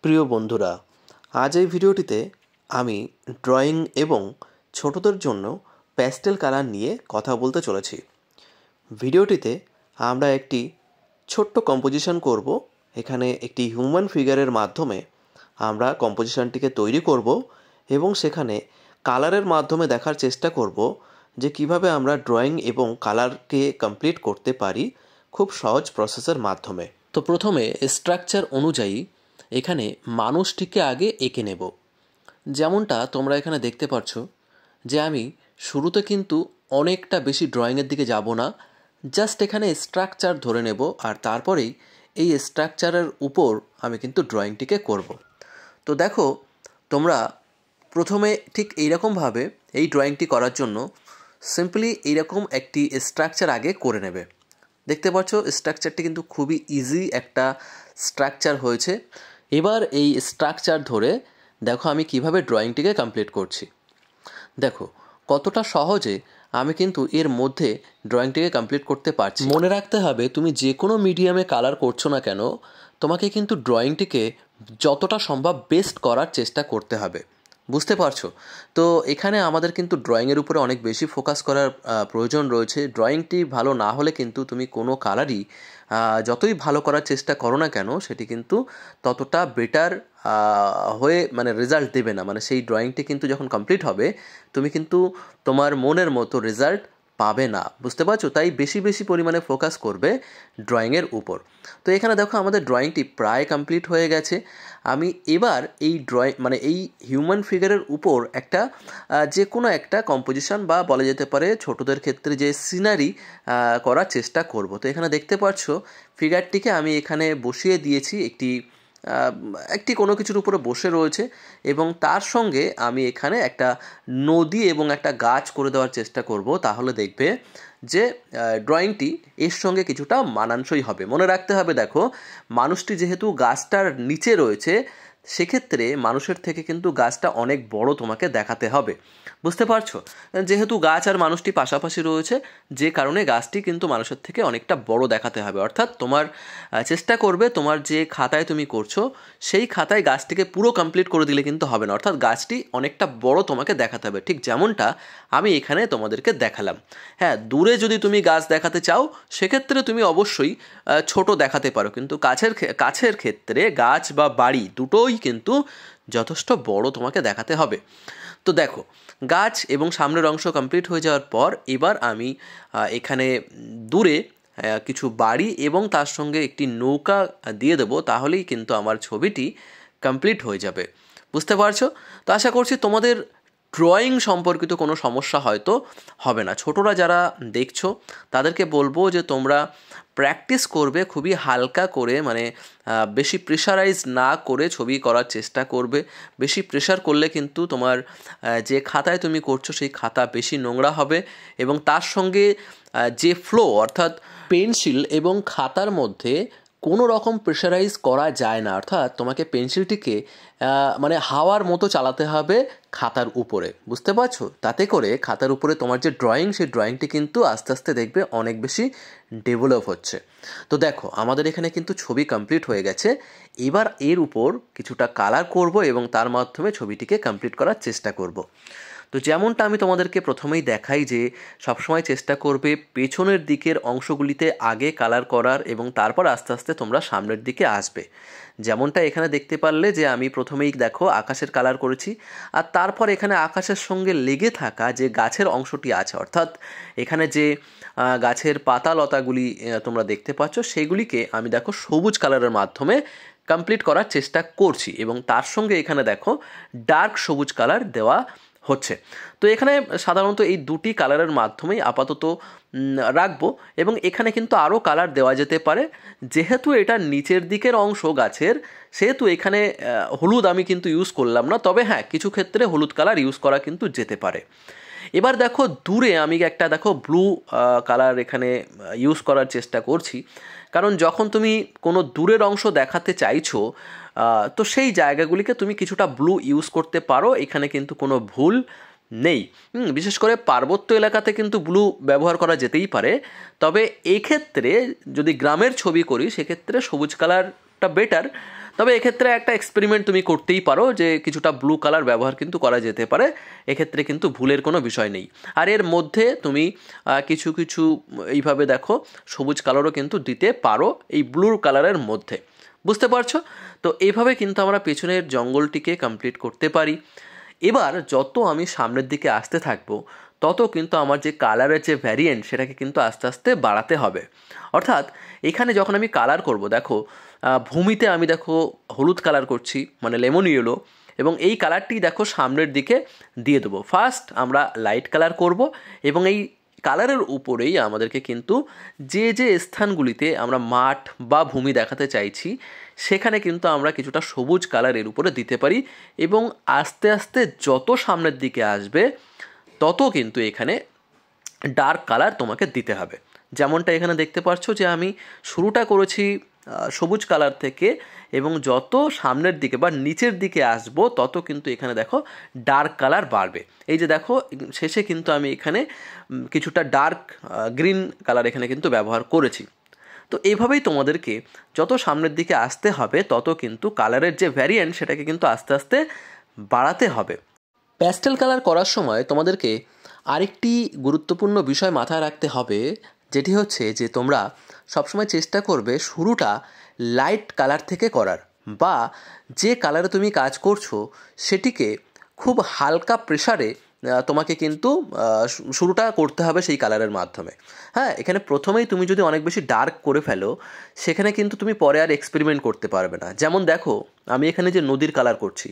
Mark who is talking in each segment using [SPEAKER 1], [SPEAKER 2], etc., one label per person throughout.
[SPEAKER 1] প্রিয় বন্ধুরা, আজ এই ভিডিওটিতে আমি ড্রয়িং এবং ছোটদের জন্য প্যাস্টেল কালার নিয়ে কথা বলতে চলেছি। ভিডিওটিতে আমরা একটি ছোট্ট কম্পোজিশন করব। এখানে একটি হিউম্যান ফিগারের মাধ্যমে আমরা কম্পোজিশনটিকে তৈরি করব এবং সেখানে কালারের মাধ্যমে দেখার চেষ্টা করব যে কিভাবে আমরা ড্রয়িং এবং কালারকে কমপ্লিট করতে পারি খুব সহজ প্রসেসের মাধ্যমে। তো প্রথমে স্ট্রাকচার অনুযায়ী এখানে মানুষটিকে আগে এঁকে নেব। যেমনটা তোমরা এখানে দেখতে পাচ্ছ যে আমি শুরুতে কিন্তু অনেকটা বেশি ড্রয়িংয়ের দিকে যাব না, জাস্ট এখানে স্ট্রাকচার ধরে নেব আর তারপরেই এই স্ট্রাকচারের উপর আমি কিন্তু ড্রয়িংটিকে করব। তো দেখো, তোমরা প্রথমে ঠিক এইরকমভাবে এই ড্রয়িংটি করার জন্য সিম্পলি এইরকম একটি স্ট্রাকচার আগে করে নেবে। দেখতে পাচ্ছ স্ট্রাকচারটি কিন্তু খুবই ইজি একটা স্ট্রাকচার হয়েছে। এবার এই স্ট্রাকচার ধরে দেখো আমি কিভাবে ড্রয়িংটিকে কমপ্লিট করছি। দেখো কতটা সহজে আমি কিন্তু এর মধ্যে ড্রয়িংটিকে কমপ্লিট করতে পারছি। মনে রাখতে হবে, তুমি যে কোনো মিডিয়ামে কালার করছো না কেন, তোমাকে কিন্তু ড্রয়িংটিকে যতটা সম্ভব বেস্ট করার চেষ্টা করতে হবে। বুঝতে পারছো? তো এখানে আমাদের কিন্তু ড্রয়িংয়ের উপরে অনেক বেশি ফোকাস করার প্রয়োজন রয়েছে। ড্রয়িংটি ভালো না হলে কিন্তু তুমি কোনো কালারই যতই ভালো করার চেষ্টা করো না কেন, সেটি কিন্তু ততটা বেটার হয়ে রেজাল্ট দেবে না। সেই ড্রয়িংটি কিন্তু যখন কমপ্লিট হবে তুমি কিন্তু তোমার মনের মতো রেজাল্ট পাবে না। বুঝতে পারছো? তাই বেশি বেশি পরিমাণে ফোকাস করবে ড্রয়িংয়ের উপর। তো এখানে দেখো আমাদের ড্রয়িংটি প্রায় কমপ্লিট হয়ে গেছে। আমি এবার এই এই হিউম্যান ফিগারের উপর একটা যে কোনো একটা কম্পোজিশন বা বলা যেতে পারে ছোটদের ক্ষেত্রে যে সিনারি করার চেষ্টা করব। তো এখানে দেখতে পাচ্ছ ফিগারটিকে আমি এখানে বসিয়ে দিয়েছি, একটি কোনো কিছুর উপরে বসে রয়েছে এবং তার সঙ্গে আমি এখানে একটা নদী এবং একটা গাছ করে দেওয়ার চেষ্টা করব। তাহলে দেখবে যে ড্রয়িংটি এর সঙ্গে কিছুটা মানানসই হবে। মনে রাখতে হবে, দেখো মানুষটি যেহেতু গাছটার নিচে রয়েছে, সেক্ষেত্রে মানুষের থেকে কিন্তু গাছটা অনেক বড় তোমাকে দেখাতে হবে। বুঝতে পারছো? যেহেতু গাছ আর মানুষটি পাশাপাশি রয়েছে, যে কারণে গাছটি কিন্তু মানুষের থেকে অনেকটা বড় দেখাতে হবে। অর্থাৎ তোমার চেষ্টা করবে তোমার যে খাতায় তুমি করছো সেই খাতায় গাছটিকে পুরো কমপ্লিট করে দিলে কিন্তু হবে না। অর্থাৎ গাছটি অনেকটা বড় তোমাকে দেখাতে হবে, ঠিক যেমনটা আমি এখানে তোমাদেরকে দেখালাম। হ্যাঁ, দূরে যদি তুমি গাছ দেখাতে চাও সেক্ষেত্রে তুমি অবশ্যই ছোট দেখাতে পারো, কিন্তু কাছের ক্ষেত্রে গাছ বা বাড়ি দুটোই কিন্তু যথেষ্ট বড় তোমাকে দেখাতে হবে। তো দেখো গাছ এবং সামনের অংশ কমপ্লিট হয়ে যাওয়ার পর এবার আমি এখানে দূরে কিছু বাড়ি এবং তার সঙ্গে একটি নৌকা দিয়ে দেবো, তাহলেই কিন্তু আমার ছবিটি কমপ্লিট হয়ে যাবে। বুঝতে পারছো? তো আশা করছি তোমাদের ড্রয়িং সম্পর্কিত কোনো সমস্যা হয়তো হবে না। ছোটরা যারা দেখছো তাদেরকে বলবো যে তোমরা প্র্যাকটিস করবে খুবই হালকা করে, বেশি প্রেশারাইজ না করে ছবি করার চেষ্টা করবে। বেশি প্রেশার করলে কিন্তু তোমার যে খাতায় তুমি করছো সেই খাতা বেশি নোংরা হবে এবং তার সঙ্গে যে ফ্লো অর্থাৎ পেন্সিল এবং খাতার মধ্যে কোনো রকম প্রেশারাইজ করা যায় না। অর্থাৎ তোমাকে পেন্সিলটিকে হাওয়ার মতো চালাতে হবে খাতার উপরে। বুঝতে পারছো? তাতে করে খাতার উপরে তোমার যে ড্রয়িং, সেই ড্রয়িংটি কিন্তু আস্তে আস্তে দেখবে অনেক বেশি ডেভেলপ হচ্ছে। তো দেখো আমাদের এখানে কিন্তু ছবি কমপ্লিট হয়ে গেছে। এবার এর উপর কিছুটা কালার করব এবং তার মাধ্যমে ছবিটিকে কমপ্লিট করার চেষ্টা করব। তো যেমনটা আমি তোমাদেরকে প্রথমেই দেখাই যে সবসময় চেষ্টা করবে পেছনের দিকের অংশগুলিতে আগে কালার করার এবং তারপর আস্তে আস্তে তোমরা সামনের দিকে আসবে। যেমনটা এখানে দেখতে পারলে যে আমি প্রথমেই দেখো আকাশের কালার করেছি আর তারপর এখানে আকাশের সঙ্গে লেগে থাকা যে গাছের অংশটি আছে, অর্থাৎ এখানে যে গাছের পাতা লতাগুলি তোমরা দেখতে পাচ্ছ সেগুলিকে আমি দেখো সবুজ কালারের মাধ্যমে কমপ্লিট করার চেষ্টা করছি এবং তার সঙ্গে এখানে দেখো ডার্ক সবুজ কালার দেওয়া হচ্ছে। তো এখানে সাধারণত এই দুটি কালারের মাধ্যমেই আপাতত রাখবো এবং এখানে কিন্তু আরও কালার দেওয়া যেতে পারে। যেহেতু এটা নিচের দিকের অংশ গাছের, সেহেতু এখানে হলুদ আমি কিন্তু ইউজ করলাম না, তবে হ্যাঁ কিছু ক্ষেত্রে হলুদ কালার ইউজ করা কিন্তু যেতে পারে। এবার দেখো দূরে আমি একটা দেখো ব্লু কালার এখানে ইউজ করার চেষ্টা করছি, কারণ যখন তুমি কোনো দূরের অংশ দেখাতে চাইছো তো সেই জায়গাগুলিকে তুমি কিছুটা ব্লু ইউজ করতে পারো, এখানে কিন্তু কোনো ভুল নেই। বিশেষ করে পার্বত্য এলাকাতে কিন্তু ব্লু ব্যবহার করা যেতেই পারে, তবে এই ক্ষেত্রে যদি গ্রামের ছবি করি সেক্ষেত্রে সবুজ কালারটা বেটার। তবে এক্ষেত্রে একটা এক্সপেরিমেন্ট তুমি করতেই পারো যে কিছুটা ব্লু কালার ব্যবহার কিন্তু করা যেতে পারে, এক্ষেত্রে কিন্তু ভুলের কোনো বিষয় নেই। আর এর মধ্যে তুমি কিছু কিছু এইভাবে দেখো সবুজ কালারও কিন্তু দিতে পারো এই ব্লু কালারের মধ্যে, বুঝতে পারছো? তো এইভাবে কিন্তু আমরা পেছনের জঙ্গলটিকে কমপ্লিট করতে পারি। এবার যত আমি সামনের দিকে আসতে থাকবো তত কিন্তু আমার যে কালারের যে ভ্যারিয়েন্ট সেটাকে কিন্তু আস্তে আস্তে বাড়াতে হবে। অর্থাৎ এখানে যখন আমি কালার করব, দেখো ভূমিতে আমি দেখো হলুদ কালার করছি, মানে লেমন ইয়েলো, এবং এই কালারটি দেখো সামনের দিকে দিয়ে দেবো। ফার্স্ট আমরা লাইট কালার করব এবং এই কালারের উপরেই আমাদেরকে কিন্তু যে যে স্থানগুলিতে আমরা মাঠ বা ভূমি দেখাতে চাইছি সেখানে কিন্তু আমরা কিছুটা সবুজ কালার এর উপরে দিতে পারি, এবং আস্তে আস্তে যত সামনের দিকে আসবে তত কিন্তু এখানে ডার্ক কালার তোমাকে দিতে হবে। যেমনটা এখানে দেখতে পাচ্ছ যে আমি শুরুটা করেছি সবুজ কালার থেকে, এবং যত সামনের দিকে বা নিচের দিকে আসবো তত কিন্তু এখানে দেখো ডার্ক কালার বাড়বে। এই যে দেখো শেষে কিন্তু আমি এখানে কিছুটা ডার্ক গ্রিন কালার এখানে কিন্তু ব্যবহার করেছি। তো এইভাবেই তোমাদেরকে যত সামনের দিকে আসতে হবে তত কিন্তু কালারের যে ভ্যারিয়েন্ট সেটাকে কিন্তু আস্তে আস্তে বাড়াতে হবে। প্যাস্টেল কালার করার সময় তোমাদেরকে আরেকটি গুরুত্বপূর্ণ বিষয় মাথায় রাখতে হবে, যেটি হচ্ছে যে তোমরা সবসময় চেষ্টা করবে শুরুটা লাইট কালার থেকে করার, বা যে কালারে তুমি কাজ করছো সেটিকে খুব হালকা প্রেসারে তোমাকে কিন্তু শুরুটা করতে হবে সেই কালারের মাধ্যমে। হ্যাঁ, এখানে প্রথমেই তুমি যদি অনেক বেশি ডার্ক করে ফেলো সেখানে কিন্তু তুমি পরে আর এক্সপেরিমেন্ট করতে পারবে না। যেমন দেখো আমি এখানে যে নদীর কালার করছি,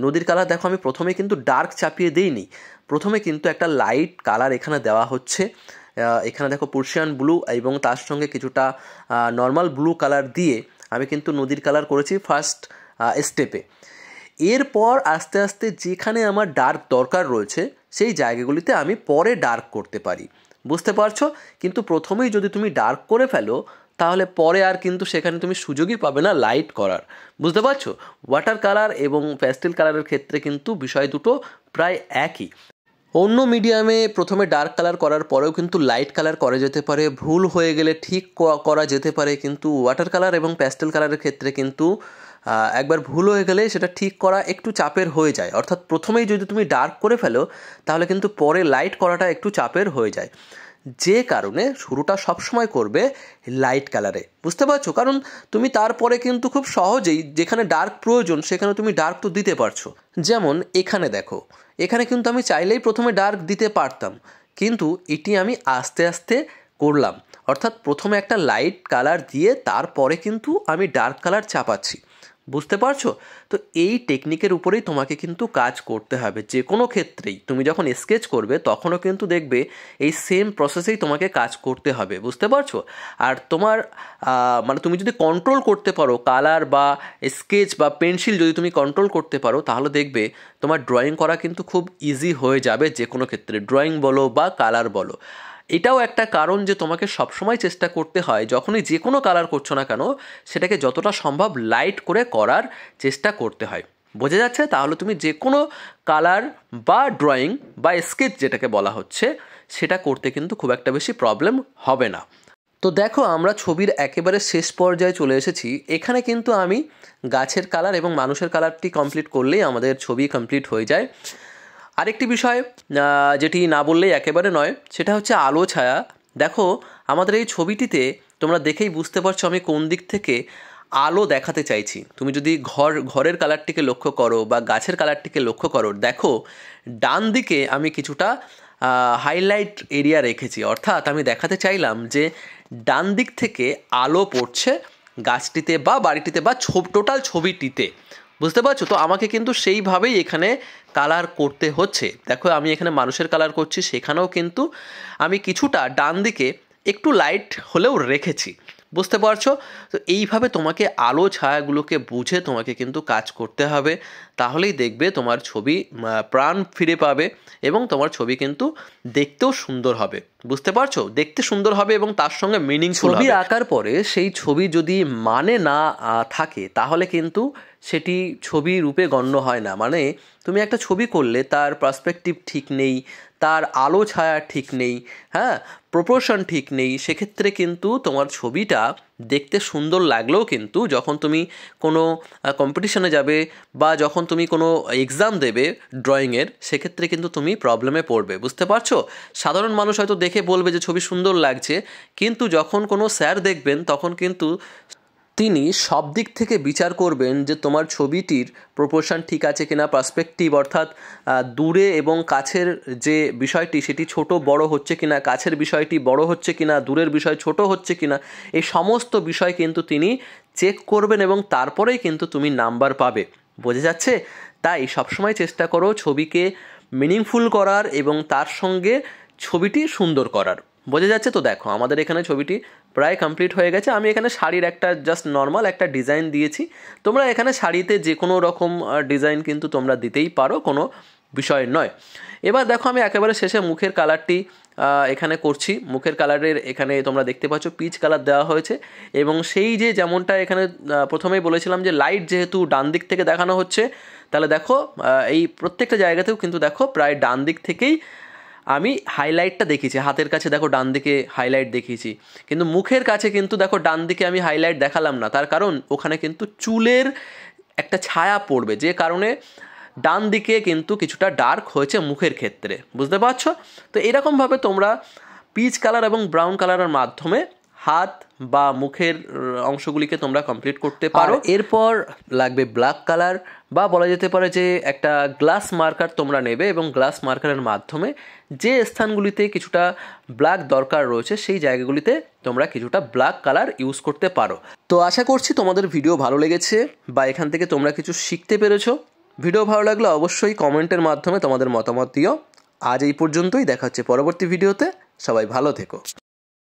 [SPEAKER 1] নদীর কালার দেখো আমি প্রথমে কিন্তু ডার্ক চাপিয়ে দিইনি, প্রথমে কিন্তু একটা লাইট কালার এখানে দেওয়া হচ্ছে। এখানে দেখো পার্সিয়ান ব্লু এবং তার সঙ্গে কিছুটা নর্মাল ব্লু কালার দিয়ে আমি কিন্তু নদীর কালার করেছি ফার্স্ট স্টেপে। এরপর আস্তে আস্তে যেখানে আমার ডার্ক দরকার রয়েছে সেই জায়গাগুলিতে আমি পরে ডার্ক করতে পারি, বুঝতে পারছো? কিন্তু প্রথমেই যদি তুমি ডার্ক করে ফেলো তাহলে পরে আর কিন্তু সেখানে তুমি সুযোগই পাবে না লাইট করার, বুঝতে পারছো? ওয়াটার কালার এবং প্যাস্টেল কালারের ক্ষেত্রে কিন্তু বিষয় দুটো প্রায় একই। অন্য মিডিয়ামে প্রথমে ডার্ক কালার করার পরেও কিন্তু লাইট কালার করা যেতে পারে, ভুল হয়ে গেলে ঠিক করা যেতে পারে, কিন্তু ওয়াটার কালার এবং প্যাস্টেল কালারের ক্ষেত্রে কিন্তু একবার ভুল হয়ে গেলে সেটা ঠিক করা একটু চাপের হয়ে যায়। অর্থাৎ প্রথমেই যদি তুমি ডার্ক করে ফেলো তাহলে কিন্তু পরে লাইট করাটা একটু চাপের হয়ে যায়, যে কারণে শুরুটা সবসময় করবে লাইট কালারে, বুঝতে পারছো? কারণ তুমি তারপরে কিন্তু খুব সহজেই যেখানে ডার্ক প্রয়োজন সেখানে তুমি ডার্ক তো দিতে পারছো। যেমন এখানে দেখো, এখানে কিন্তু আমি চাইলেই প্রথমে ডার্ক দিতে পারতাম, কিন্তু এটি আমি আস্তে আস্তে করলাম। অর্থাৎ প্রথমে একটা লাইট কালার দিয়ে তারপরে কিন্তু আমি ডার্ক কালার চাপাচ্ছি, বুঝতে পারছো? তো এই টেকনিকের উপরেই তোমাকে কিন্তু কাজ করতে হবে যে কোনো ক্ষেত্রেই। তুমি যখন স্কেচ করবে তখনও কিন্তু দেখবে এই সেম প্রসেসেই তোমাকে কাজ করতে হবে, বুঝতে পারছো? আর তোমার মানে তুমি যদি কন্ট্রোল করতে পারো কালার বা স্কেচ বা পেন্সিল যদি তুমি কন্ট্রোল করতে পারো তাহলে দেখবে তোমার ড্রয়িং করা কিন্তু খুব ইজি হয়ে যাবে যে কোনো ক্ষেত্রে, ড্রয়িং বলো বা কালার বলো। এটাও একটা কারণ যে তোমাকে সবসময় চেষ্টা করতে হয় যখনই যে কোনো কালার করছো না কেন সেটাকে যতটা সম্ভব লাইট করে করার চেষ্টা করতে হয়, বোঝা যাচ্ছে? তাহলে তুমি যে কোনো কালার বা ড্রয়িং বা স্কেচ যেটাকে বলা হচ্ছে সেটা করতে কিন্তু খুব একটা বেশি প্রবলেম হবে না। তো দেখো আমরা ছবির একেবারে শেষ পর্যায়ে চলে এসেছি। এখানে কিন্তু আমি গাছের কালার এবং মানুষের কালারটি কমপ্লিট করলেই আমাদের ছবি কমপ্লিট হয়ে যায়। আরেকটি বিষয় যেটি না বললেই একেবারে নয়, সেটা হচ্ছে আলো ছায়া। দেখো আমাদের এই ছবিটিতে তোমরা দেখেই বুঝতে পারছো আমি কোন দিক থেকে আলো দেখাতে চাইছি। তুমি যদি ঘরের কালারটিকে লক্ষ্য করো বা গাছের কালারটিকে লক্ষ্য করো, দেখো ডান দিকে আমি কিছুটা হাইলাইট এরিয়া রেখেছি। অর্থাৎ আমি দেখাতে চাইলাম যে ডান দিক থেকে আলো পড়ছে গাছটিতে বা বাড়িটিতে বা টোটাল ছবিটিতে, বুঝতে পারছো? তো আমাকে কিন্তু সেইভাবেই এখানে কালার করতে হচ্ছে। দেখো আমি এখানে মানুষের কালার করছি, সেখানেও কিন্তু আমি কিছুটা ডান দিকে একটু লাইট হলেও রেখেছি, বুঝতে পারছো? তো এইভাবে তোমাকে আলো ছায়াগুলোকে বুঝে তোমাকে কিন্তু কাজ করতে হবে, তাহলেই দেখবে তোমার ছবি প্রাণ ফিরে পাবে এবং তোমার ছবি কিন্তু দেখতেও সুন্দর হবে, বুঝতে পারছো? দেখতে সুন্দর হবে এবং তার সঙ্গে মিনিংফুল হবে। ছবি আঁকার পরে সেই ছবি যদি মানে না থাকে তাহলে কিন্তু সেটি ছবি রূপে গণ্য হয় না। মানে তুমি একটা ছবি করলে তার পার্সপেক্টিভ ঠিক নেই, তার আলো ছায়া ঠিক নেই, হ্যাঁ, প্রপোর্শন ঠিক নেই, সেক্ষেত্রে কিন্তু তোমার ছবিটা দেখতে সুন্দর লাগলেও কিন্তু যখন তুমি কোনো কম্পিটিশনে যাবে বা যখন তুমি কোনো এক্সাম দেবে ড্রয়িংয়ের, সেক্ষেত্রে কিন্তু তুমি প্রবলেমে পড়বে। বুঝতে পারছো? সাধারণ মানুষ হয়তো দেখে বলবে যে ছবি সুন্দর লাগছে, কিন্তু যখন কোনো স্যার দেখবেন তখন কিন্তু তিনি সব দিক থেকে বিচার করবেন যে তোমার ছবিটির প্রপোর্শন ঠিক আছে কিনা, পার্সপেক্টিভ অর্থাৎ দূরে এবং কাছের যে বিষয়টি সেটি ছোট বড় হচ্ছে কিনা, কাছের বিষয়টি বড় হচ্ছে কিনা, দূরের বিষয় ছোট হচ্ছে কিনা, এই সমস্ত বিষয় কিন্তু তিনি চেক করবেন এবং তারপরেই কিন্তু তুমি নাম্বার পাবে। বোঝা যাচ্ছে? তাই সবসময় চেষ্টা করো ছবিকে মিনিংফুল করার এবং তার সঙ্গে ছবিটি সুন্দর করার। বোঝা যাচ্ছে তো? দেখো আমাদের এখানে ছবিটি প্রায় কমপ্লিট হয়ে গেছে। আমি এখানে শাড়ির একটা জাস্ট নর্মাল একটা ডিজাইন দিয়েছি। তোমরা এখানে শাড়িতে যে কোনো রকম ডিজাইন কিন্তু তোমরা দিতেই পারো, কোনো বিষয় নয়। এবার দেখো আমি একেবারে শেষে মুখের কালারটি এখানে করছি। মুখের কালারের এখানে তোমরা দেখতে পাচ্ছ পিচ কালার দেওয়া হয়েছে এবং সেই যে যেমনটা এখানে প্রথমেই বলেছিলাম যে লাইট যেহেতু ডান দিক থেকে দেখানো হচ্ছে, তাহলে দেখো এই প্রত্যেকটা জায়গাতেও কিন্তু দেখো প্রায় ডান দিক থেকেই আমি হাইলাইটটা দেখিয়েছি। হাতের কাছে দেখো ডান দিকে হাইলাইট দেখিয়েছি, কিন্তু মুখের কাছে কিন্তু দেখো ডান দিকে আমি হাইলাইট দেখালাম না। তার কারণ ওখানে কিন্তু চুলের একটা ছায়া পড়বে, যে কারণে ডান দিকে কিন্তু কিছুটা ডার্ক হয়েছে মুখের ক্ষেত্রে। বুঝতে পারছো? তো এরকমভাবে তোমরা পিচ কালার এবং ব্রাউন কালারের মাধ্যমে হাত বা মুখের অংশগুলিকে তোমরা কমপ্লিট করতে পারো। এরপর লাগবে ব্ল্যাক কালার, বা বলা যেতে পারে যে একটা গ্লাস মার্কার তোমরা নেবে এবং গ্লাস মার্কারের মাধ্যমে যে স্থানগুলিতে কিছুটা ব্ল্যাক দরকার রয়েছে সেই জায়গাগুলিতে তোমরা কিছুটা ব্ল্যাক কালার ইউজ করতে পারো। তো আশা করছি তোমাদের ভিডিও ভালো লেগেছে বা এখান থেকে তোমরা কিছু শিখতে পেরেছো। ভিডিও ভালো লাগলে অবশ্যই কমেন্টের মাধ্যমে তোমাদের মতামত দিও। আজ এই পর্যন্তই, দেখা হচ্ছে পরবর্তী ভিডিওতে। সবাই ভালো থেকো।